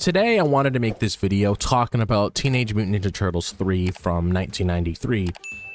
Today I wanted to make this video talking about Teenage Mutant Ninja Turtles 3 from 1993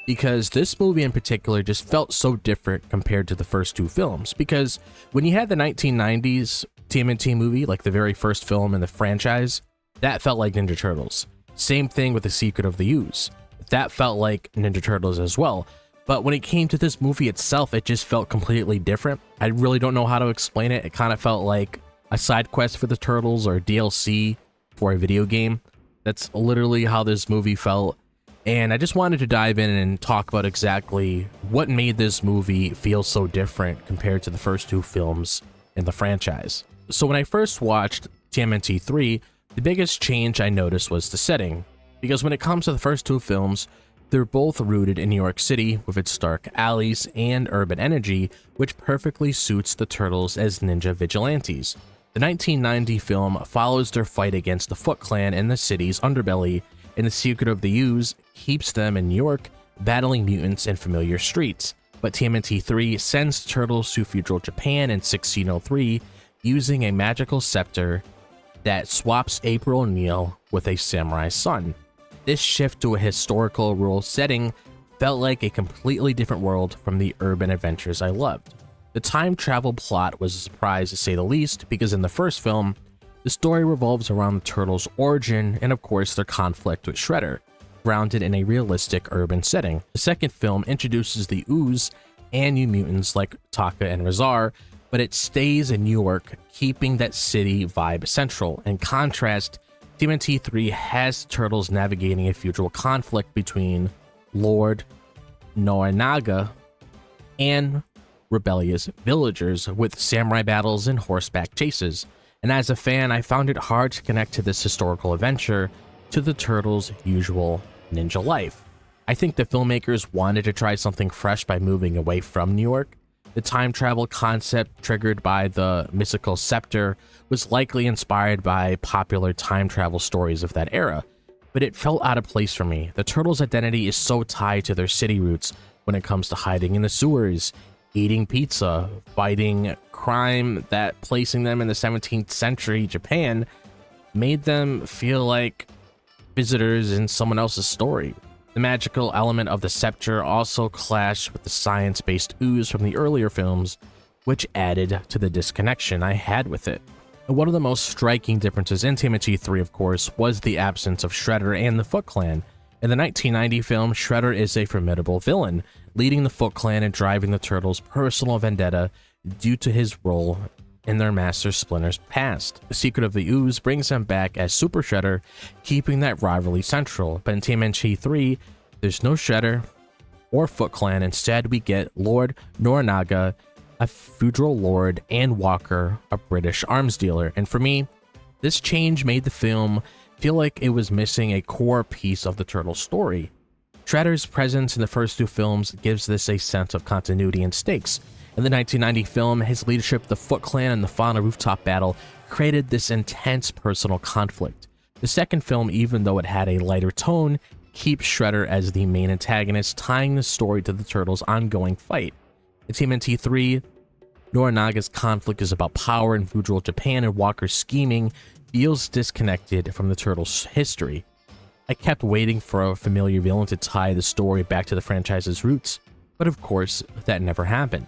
because this movie in particular just felt so different compared to the first two films. Because when you had the 1990s TMNT movie, like the very first film in the franchise, that felt like Ninja Turtles. Same thing with The Secret of the Ooze. That felt like Ninja Turtles as well. But when it came to this movie itself, it just felt completely different. I really don't know how to explain it. It kind of felt like a side quest for the Turtles or DLC for a video game. That's literally how this movie felt. And I just wanted to dive in and talk about exactly what made this movie feel so different compared to the first two films in the franchise. So when I first watched TMNT 3, the biggest change I noticed was the setting. Because when it comes to the first two films, they're both rooted in New York City with its dark alleys and urban energy, which perfectly suits the Turtles as ninja vigilantes. The 1990 film follows their fight against the Foot Clan in the city's underbelly, and The Secret of the Ooze keeps them in New York, battling mutants in familiar streets. But TMNT 3 sends Turtles to feudal Japan in 1603 using a magical scepter that swaps April O'Neil with a samurai son. This shift to a historical rural setting felt like a completely different world from the urban adventures I loved. The time travel plot was a surprise to say the least, because in the first film, the story revolves around the Turtles' origin and of course their conflict with Shredder, grounded in a realistic urban setting. The second film introduces the Ooze and new mutants like Taka and Razar, but it stays in New York, keeping that city vibe central. In contrast, TMNT 3 has Turtles navigating a feudal conflict between Lord Nobunaga and rebellious villagers, with samurai battles and horseback chases. And as a fan, I found it hard to connect to this historical adventure to the Turtles' usual ninja life. I think the filmmakers wanted to try something fresh by moving away from New York. The time travel concept triggered by the mystical scepter was likely inspired by popular time travel stories of that era, but it felt out of place for me. The Turtles' identity is so tied to their city roots when it comes to hiding in the sewers, eating pizza, fighting crime, that placing them in the 17th century Japan made them feel like visitors in someone else's story. The magical element of the scepter also clashed with the science-based ooze from the earlier films, which added to the disconnection I had with it. And one of the most striking differences in TMNT 3, of course, was the absence of Shredder and the Foot Clan. In the 1990 film, Shredder is a formidable villain, leading the Foot Clan and driving the Turtles' personal vendetta due to his role in their master Splinter's past. The Secret of the Ooze brings him back as Super Shredder, keeping that rivalry central. But in TMNT 3, there's no Shredder or Foot Clan. Instead, we get Lord Nobunaga, a feudal lord, and Walker, a British arms dealer. And for me, this change made the film feel like it was missing a core piece of the Turtles' story. Shredder's presence in the first two films gives this a sense of continuity and stakes. In the 1990 film, his leadership of the Foot Clan and the final rooftop battle created this intense personal conflict. The second film, even though it had a lighter tone, keeps Shredder as the main antagonist, tying the story to the Turtles' ongoing fight. In TMNT 3, Norunaga's conflict is about power in feudal Japan, and Walker's scheming feels disconnected from the Turtles' history. I kept waiting for a familiar villain to tie the story back to the franchise's roots, but of course, that never happened.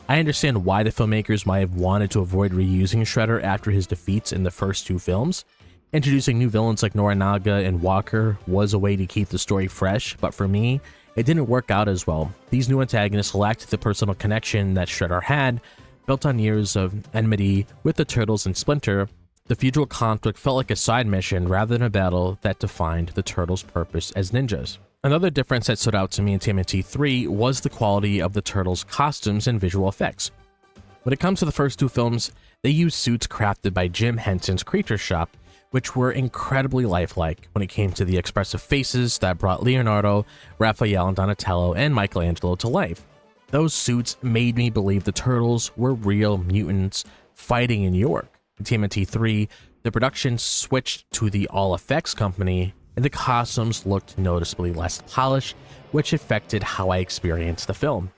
I understand why the filmmakers might have wanted to avoid reusing Shredder after his defeats in the first two films. Introducing new villains like Nobunaga and Walker was a way to keep the story fresh, but for me, it didn't work out as well. These new antagonists lacked the personal connection that Shredder had, built on years of enmity with the Turtles and Splinter. The feudal conflict felt like a side mission rather than a battle that defined the Turtles' purpose as ninjas. Another difference that stood out to me in TMNT 3 was the quality of the Turtles' costumes and visual effects. When it comes to the first two films, they used suits crafted by Jim Henson's Creature Shop, which were incredibly lifelike when it came to the expressive faces that brought Leonardo, Raphael, Donatello, and Michelangelo to life. Those suits made me believe the Turtles were real mutants fighting in New York. In TMNT 3, the production switched to the All Effects company, and the costumes looked noticeably less polished, which affected how I experienced the film.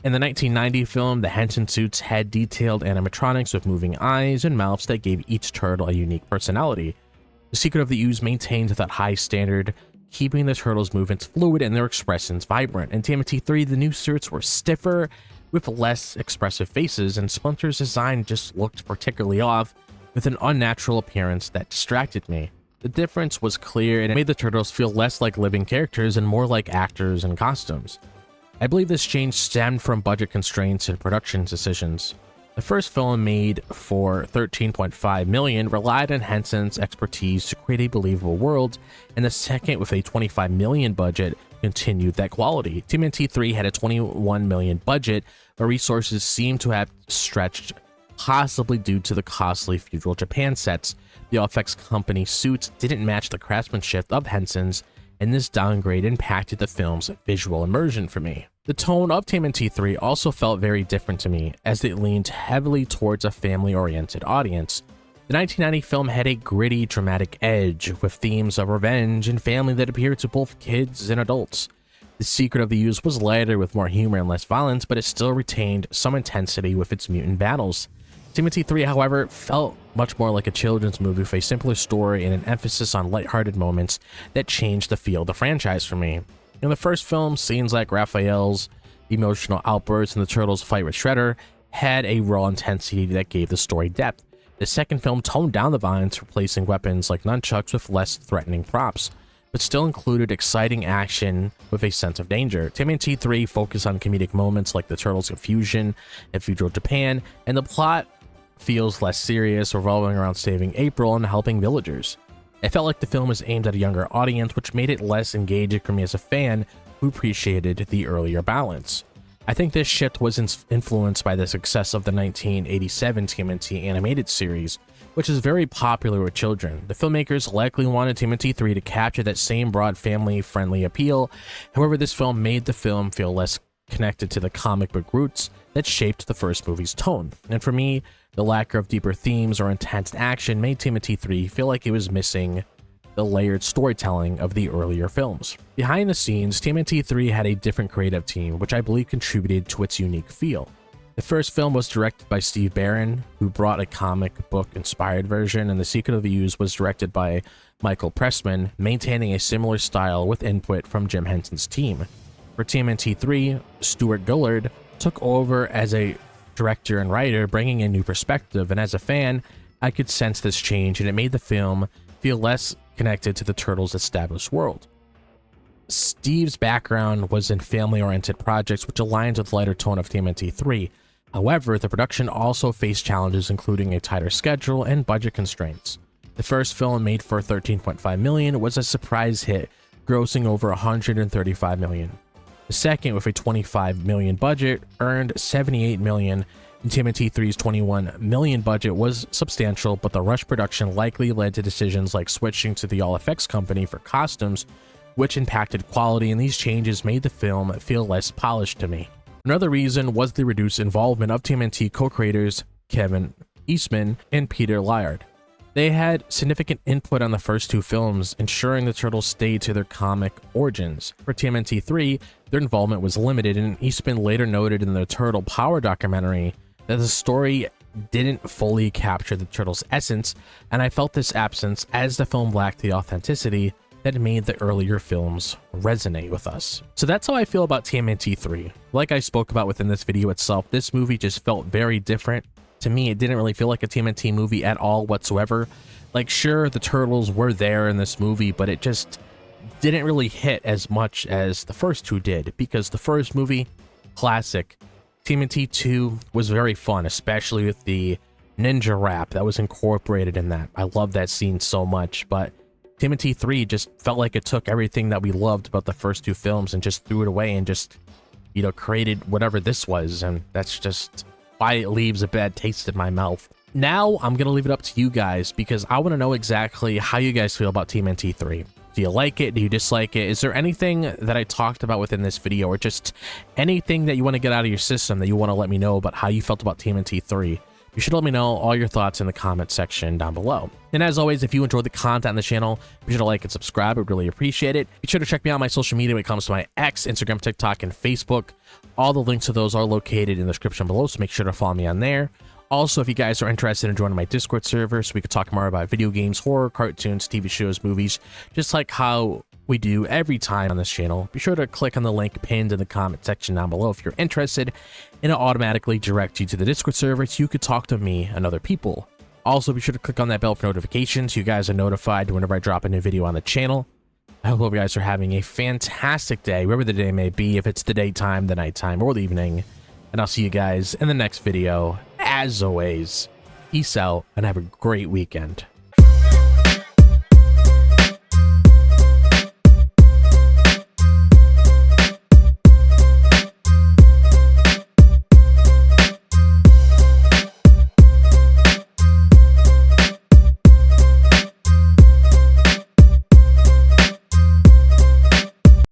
In the 1990 film, the Henson suits had detailed animatronics with moving eyes and mouths that gave each turtle a unique personality. The Secret of the Ooze maintained that high standard, keeping the turtles' movements fluid and their expressions vibrant. In TMNT 3, the new suits were stiffer, with less expressive faces, and Splinter's design just looked particularly off, with an unnatural appearance that distracted me. The difference was clear, and it made the turtles feel less like living characters and more like actors in costumes. I believe this change stemmed from budget constraints and production decisions. The first film, made for $13.5 million, relied on Henson's expertise to create a believable world, and the second, with a $25 million budget, continued that quality. TMNT 3 had a $21 million budget, but resources seem to have stretched, possibly due to the costly feudal Japan sets. The effects company suits didn't match the craftsmanship of Henson's, and this downgrade impacted the film's visual immersion for me. The tone of TMNT 3 also felt very different to me, as it leaned heavily towards a family-oriented audience. The 1990 film had a gritty, dramatic edge, with themes of revenge and family that appeared to both kids and adults. The Secret of the Ooze was lighter with more humor and less violence, but it still retained some intensity with its mutant battles. TMNT 3, however, felt much more like a children's movie with a simpler story and an emphasis on lighthearted moments that changed the feel of the franchise for me. In the first film, scenes like Raphael's emotional outbursts and the turtles' fight with Shredder had a raw intensity that gave the story depth. The second film toned down the violence, replacing weapons like nunchucks with less threatening props, but still included exciting action with a sense of danger. TMNT 3 focused on comedic moments like the turtles' confusion in feudal Japan, and the plot feels less serious, revolving around saving April and helping villagers. It felt like the film was aimed at a younger audience, which made it less engaging for me as a fan who appreciated the earlier balance. I think this shift was influenced by the success of the 1987 TMNT animated series, which is very popular with children. The filmmakers likely wanted TMNT 3 to capture that same broad family-friendly appeal. However, this film made the film feel less connected to the comic book roots that shaped the first movie's tone. And for me, the lack of deeper themes or intense action made TMNT 3 feel like it was missing the layered storytelling of the earlier films. Behind the scenes, TMNT 3 had a different creative team, which I believe contributed to its unique feel. The first film was directed by Steve Barron, who brought a comic book-inspired version, and The Secret of the Ooze was directed by Michael Pressman, maintaining a similar style with input from Jim Henson's team. For TMNT 3, Stuart Gullard took over as a director and writer, bringing a new perspective, and as a fan, I could sense this change, and it made the film feel less connected to the Turtles' established world. Steve's background was in family-oriented projects, which aligns with the lighter tone of TMNT 3. However, the production also faced challenges, including a tighter schedule and budget constraints. The first film, made for $13.5 million, was a surprise hit, grossing over $135 million. The second, with a $25 million budget, earned $78 million, and TMNT 3's $21 million budget was substantial, but the rush production likely led to decisions like switching to the all-effects company for costumes, which impacted quality, and these changes made the film feel less polished to me. Another reason was the reduced involvement of TMNT co-creators Kevin Eastman and Peter Laird. They had significant input on the first two films, ensuring the Turtles stayed to their comic origins. For TMNT 3, their involvement was limited, and Eastman later noted in the Turtle Power documentary that the story didn't fully capture the Turtles' essence, and I felt this absence as the film lacked the authenticity that made the earlier films resonate with us. So that's how I feel about TMNT 3. Like I spoke about within this video itself, this movie just felt very different. To me, it didn't really feel like a TMNT movie at all whatsoever. Like, sure, the Turtles were there in this movie, but it just didn't really hit as much as the first two did, because the first movie, classic. TMNT 2 was very fun, especially with the ninja rap that was incorporated in that. I love that scene so much, but TMNT 3 just felt like it took everything that we loved about the first two films and just threw it away and just, you know, created whatever this was, and that's just why it leaves a bad taste in my mouth. Now, I'm gonna leave it up to you guys, because I want to know exactly how you guys feel about TMNT 3. Do you like it? Do you dislike it? Is there anything that I talked about within this video, or just anything that you want to get out of your system that you want to let me know about how you felt about TMNT 3? You should let me know all your thoughts in the comment section down below. And as always, if you enjoyed the content on the channel, be sure to like and subscribe. I would really appreciate it. Be sure to check me out on my social media when it comes to my X, Instagram, TikTok, and Facebook. All the links to those are located in the description below, so make sure to follow me on there. Also, if you guys are interested in joining my Discord server so we could talk more about video games, horror, cartoons, TV shows, movies, just like how we do every time on this channel, be sure to click on the link pinned in the comment section down below if you're interested, and it'll automatically direct you to the Discord server so you could talk to me and other people. Also, be sure to click on that bell for notifications so you guys are notified whenever I drop a new video on the channel. I hope you guys are having a fantastic day, wherever the day may be, if it's the daytime, the nighttime, or the evening. And I'll see you guys in the next video. As always, peace out and have a great weekend.